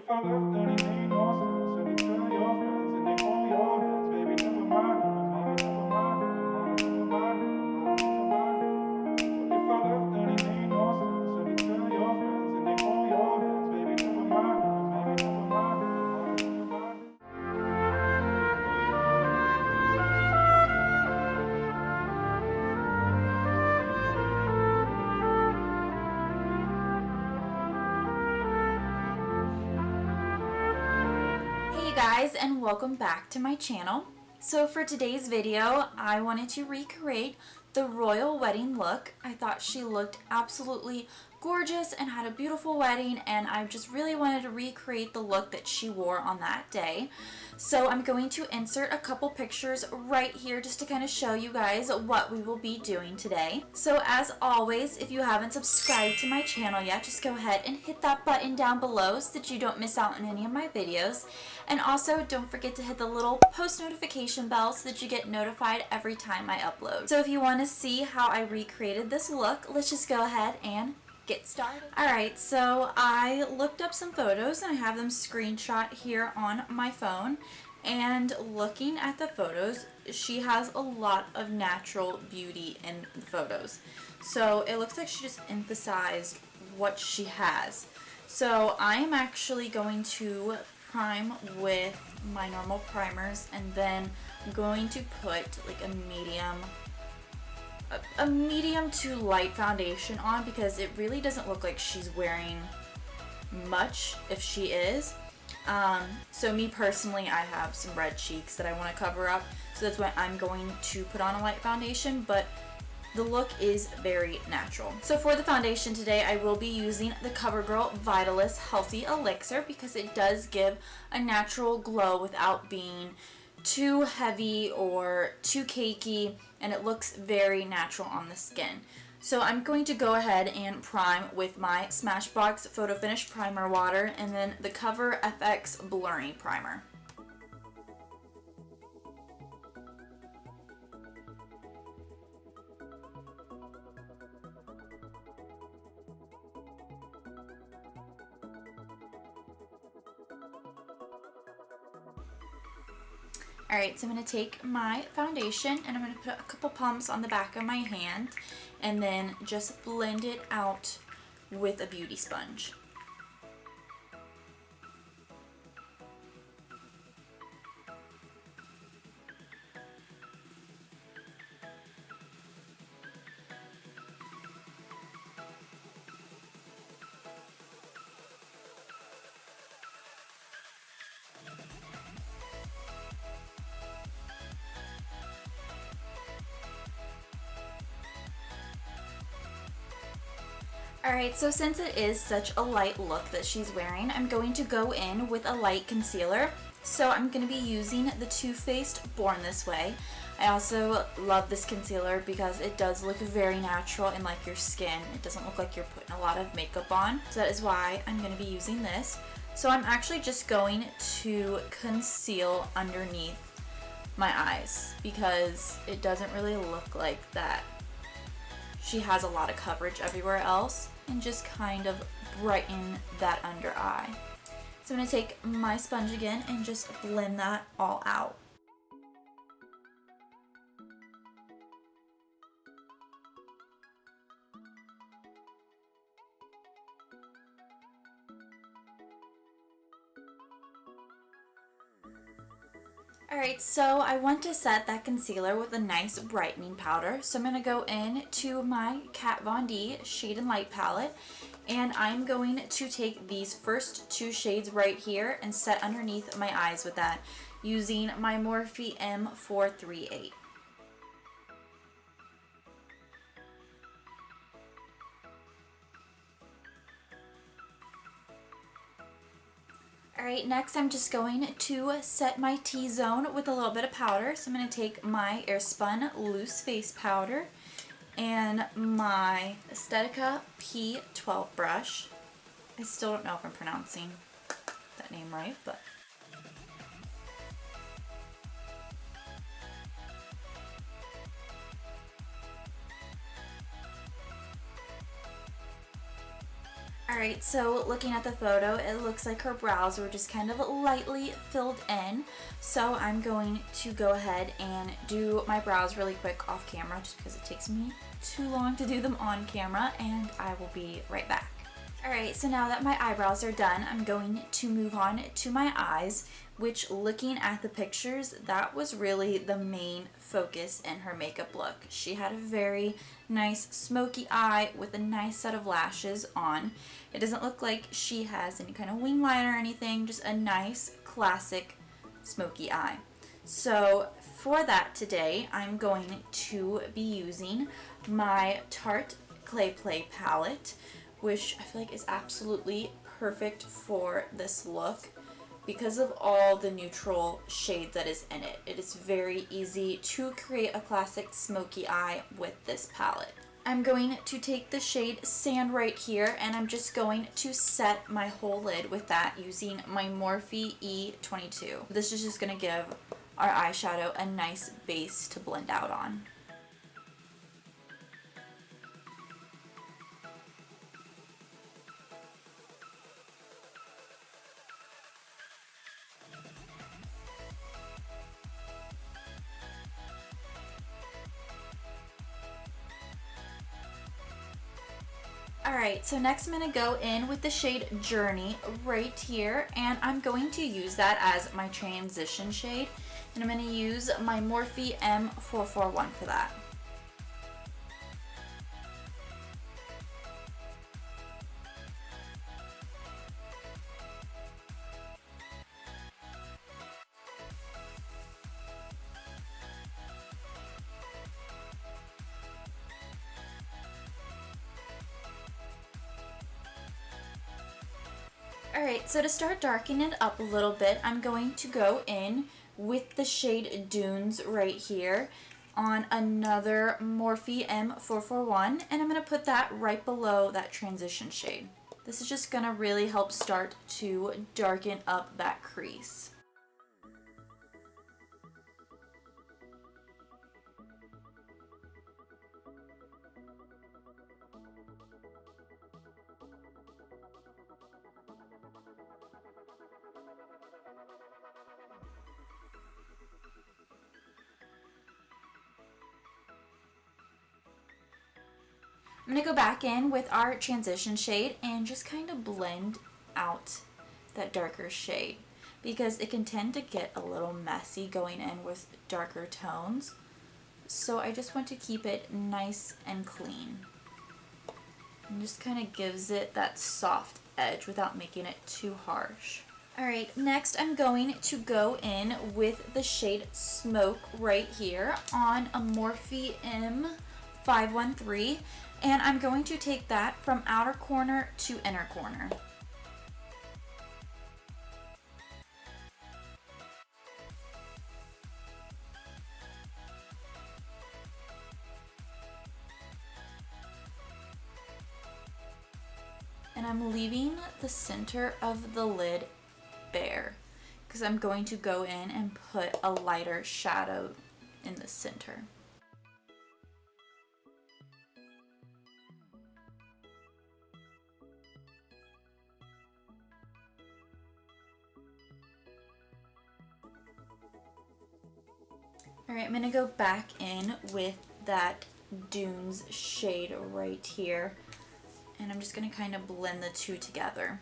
if I left, then it made no sense. And you tell your friends and they hold your hands, baby, never mind, never mind, never mind, never mind, never mind, never mind. If I left, then it made no sense. And you tell your friends and they hold your hands, baby, never mind, never mind, never mind, never mind. Hey guys, and welcome back to my channel. So for today's video, I wanted to recreate the royal wedding look. I thought she looked absolutely gorgeous and had a beautiful wedding, and I just really wanted to recreate the look that she wore on that day. So I'm going to insert a couple pictures right here just to kind of show you guys what we will be doing today. So as always, if you haven't subscribed to my channel yet, just go ahead and hit that button down below so that you don't miss out on any of my videos. And also don't forget to hit the little post notification bell so that you get notified every time I upload. So if you want to see how I recreated this look, let's just go ahead and get started. Alright, so I looked up some photos and I have them screenshot here on my phone. And looking at the photos, she has a lot of natural beauty in the photos. So it looks like she just emphasized what she has. So I am actually going to prime with my normal primers, and then I'm going to put like a medium to light foundation on, because it really doesn't look like she's wearing much if she is. So me personally, I have some red cheeks that I want to cover up, so that's why I'm going to put on a light foundation, but the look is very natural. So for the foundation today, I will be using the Covergirl Vitalist Healthy Elixir, because it does give a natural glow without being too heavy or too cakey, and it looks very natural on the skin. So I'm going to go ahead and prime with my Smashbox Photo Finish Primer Water and then the Cover FX Blurring Primer. Alright, so I'm going to take my foundation and I'm going to put a couple pumps on the back of my hand and then just blend it out with a beauty sponge. Alright, so since it is such a light look that she's wearing, I'm going to go in with a light concealer. So I'm going to be using the Too Faced Born This Way. I also love this concealer because it does look very natural and like your skin. It doesn't look like you're putting a lot of makeup on. So that is why I'm going to be using this. So I'm actually just going to conceal underneath my eyes because it doesn't really look like that she has a lot of coverage everywhere else, and just kind of brighten that under eye. So I'm going to take my sponge again and just blend that all out. Alright, so I want to set that concealer with a nice brightening powder. So I'm going to go in to my Kat Von D Shade and Light palette, and I'm going to take these first two shades right here and set underneath my eyes with that using my Morphe M438. Alright, next I'm just going to set my T-zone with a little bit of powder. So I'm going to take my Airspun Loose Face Powder and my Estetica P12 brush. I still don't know if I'm pronouncing that name right, but Alright, so looking at the photo, it looks like her brows were just kind of lightly filled in. So I'm going to go ahead and do my brows really quick off camera just because it takes me too long to do them on camera, and I will be right back. Alright, so now that my eyebrows are done, I'm going to move on to my eyes, which, looking at the pictures, that was really the main focus in her makeup look. She had a very nice smoky eye with a nice set of lashes on. It doesn't look like she has any kind of wing liner or anything, just a nice classic smoky eye. So for that today, I'm going to be using my Tarte Clay Play palette, which I feel like is absolutely perfect for this look because of all the neutral shades that is in it. It is very easy to create a classic smoky eye with this palette. I'm going to take the shade Sand right here, and I'm just going to set my whole lid with that using my Morphe E22. This is just going to give our eyeshadow a nice base to blend out on. Alright, so next I'm going to go in with the shade Journey right here, and I'm going to use that as my transition shade, and I'm going to use my Morphe M441 for that. Alright, so to start darkening it up a little bit, I'm going to go in with the shade Dunes right here on another Morphe M441, and I'm going to put that right below that transition shade. This is just going to really help start to darken up that crease. I'm going to go back in with our transition shade and just kind of blend out that darker shade, because it can tend to get a little messy going in with darker tones. So I just want to keep it nice and clean. And just kind of gives it that soft edge without making it too harsh. Alright, next I'm going to go in with the shade Smoke right here on a Morphe M513. And I'm going to take that from outer corner to inner corner. And I'm leaving the center of the lid bare because I'm going to go in and put a lighter shadow in the center. Alright, I'm going to go back in with that Dunes shade right here, and I'm just going to kind of blend the two together.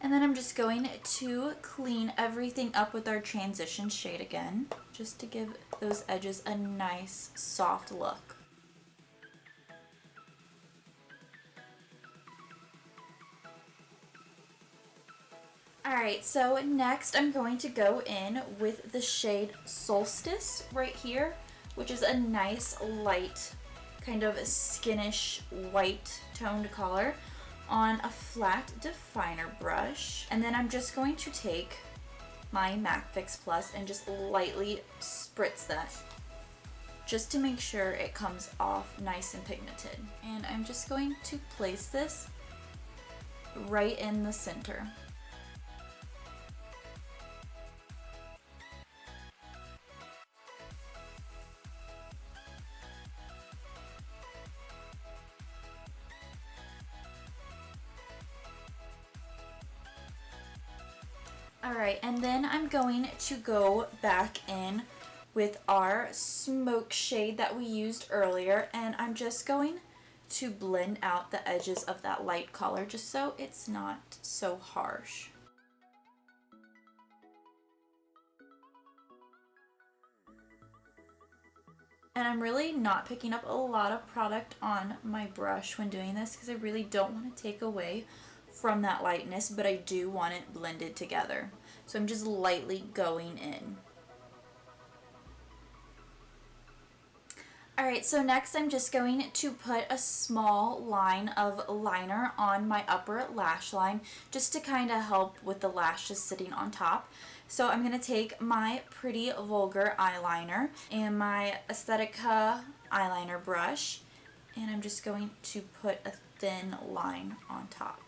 And then I'm just going to clean everything up with our transition shade again, just to give those edges a nice soft look. Alright, so next I'm going to go in with the shade Solstice right here, which is a nice light, kind of skinish white toned color, on a flat definer brush. And then I'm just going to take my MAC Fix Plus and just lightly spritz that, just to make sure it comes off nice and pigmented. And I'm just going to place this right in the center. Alright, and then I'm going to go back in with our smoke shade that we used earlier, and I'm just going to blend out the edges of that light color just so it's not so harsh. And I'm really not picking up a lot of product on my brush when doing this because I really don't want to take away from that lightness, but I do want it blended together. So I'm just lightly going in. Alright, so next I'm just going to put a small line of liner on my upper lash line just to kind of help with the lashes sitting on top. So I'm going to take my pretty Vulgar eyeliner and my Aesthetica eyeliner brush, and I'm just going to put a thin line on top.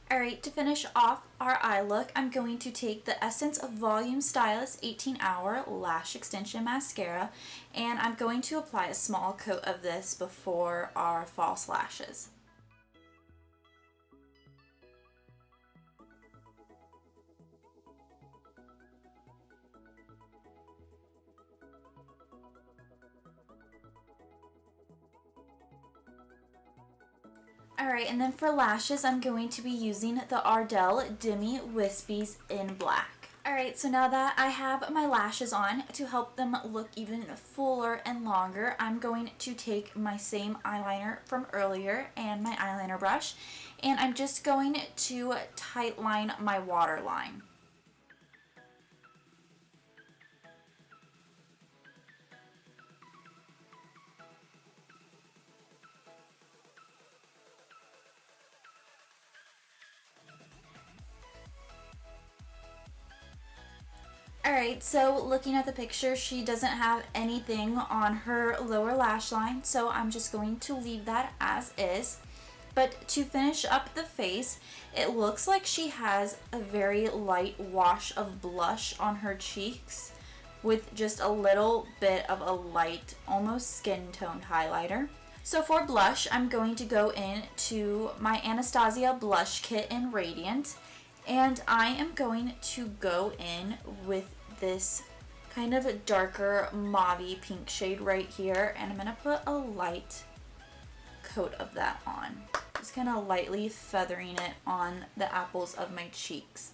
Alright, to finish off our eye look, I'm going to take the Essence of Volume Stylist 18-Hour Lash Extension Mascara, and I'm going to apply a small coat of this before our false lashes. Alright, and then for lashes, I'm going to be using the Ardell Demi Whispies in black. Alright, so now that I have my lashes on, to help them look even fuller and longer, I'm going to take my same eyeliner from earlier and my eyeliner brush, and I'm just going to tight line my waterline. Alright, so looking at the picture, she doesn't have anything on her lower lash line, so I'm just going to leave that as is. But to finish up the face, it looks like she has a very light wash of blush on her cheeks with just a little bit of a light, almost skin toned highlighter. So for blush, I'm going to go into my Anastasia blush kit in Radiant, and I am going to go in with this kind of a darker mauve-y pink shade right here, and I'm going to put a light coat of that on. Just kind of lightly feathering it on the apples of my cheeks.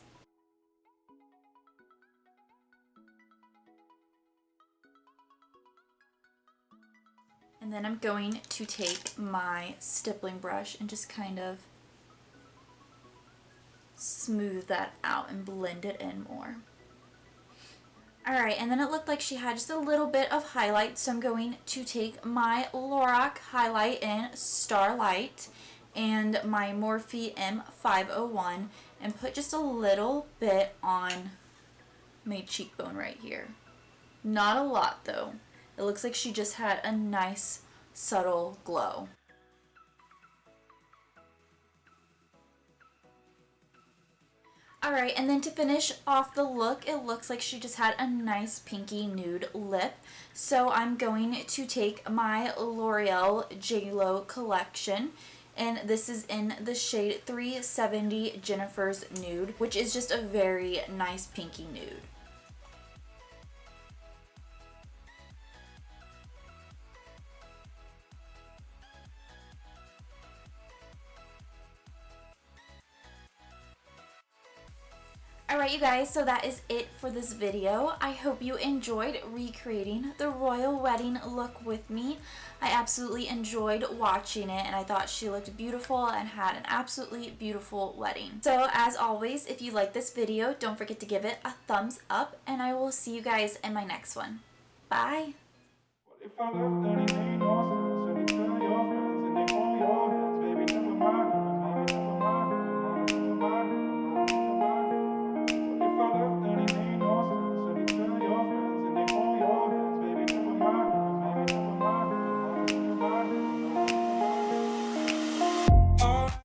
And then I'm going to take my stippling brush and just kind of smooth that out and blend it in more. Alright, and then it looked like she had just a little bit of highlight, so I'm going to take my Lorac highlight in Starlight and my Morphe M501 and put just a little bit on my cheekbone right here. Not a lot though. It looks like she just had a nice subtle glow. Alright, and then to finish off the look, it looks like she just had a nice pinky nude lip. So I'm going to take my L'Oreal J-Lo collection, and this is in the shade 370 Jennifer's Nude, which is just a very nice pinky nude. Alright you guys, so that is it for this video. I hope you enjoyed recreating the royal wedding look with me. I absolutely enjoyed watching it, and I thought she looked beautiful and had an absolutely beautiful wedding. So as always, if you like this video, don't forget to give it a thumbs up, and I will see you guys in my next one. Bye! What if I left anything